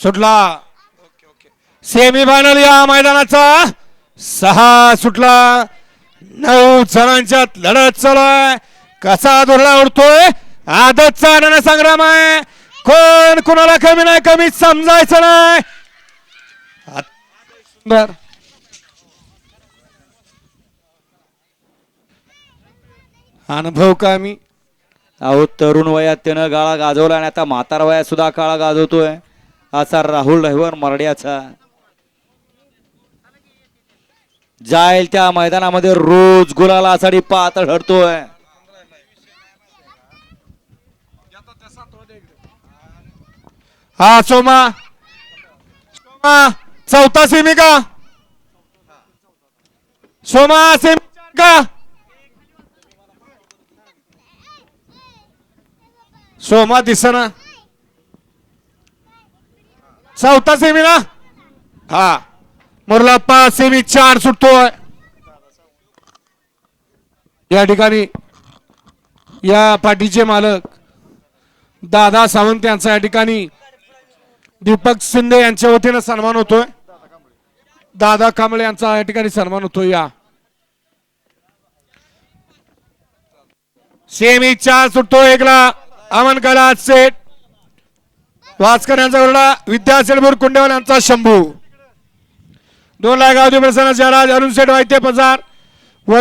सुटला semi final या मैदानाचा 6 सुटला 9 जणांच्यात लढत चालू आहे कसा दुरला उडतोय आदतचा रणसंग्राम आहे कोण कोणाला कमी नाही कमी समजायचं नाही सुंदर अनुभव कमी अहो तरुण वयात त्यानं गाळा गाजवला आणि आता म्हातार वयात सुद्धा काळा गाजवतोय असा राहुल रहिवर मरड्याचा जाईल त्या मैदानामध्ये रोज गुलाला साठी पातळ हडतोय हा सोमा चौथा सेमी का सोमा सेमी का सोमा दिसना चौथा सेमी ना हा मुरलाप्पा सेमी 4 सुटतोय या ठिकाणी या पाठीचे मालक दादा सावंत यांचा या ठिकाणी दीपक शिंदे यांच्या वतीने सन्मान होतोय दादा कांबळे यांचा या ठिकाणी सन्मान होतोय या सेमी 4 सुटतो एकला अमन कला सेट वास्कर यांचा ओरडा विद्यासेठपूर कुंडेवाल यांचा शंभू 2 लाख गावठी प्रसन्न जयराज अरुण सेठ वाईते पजार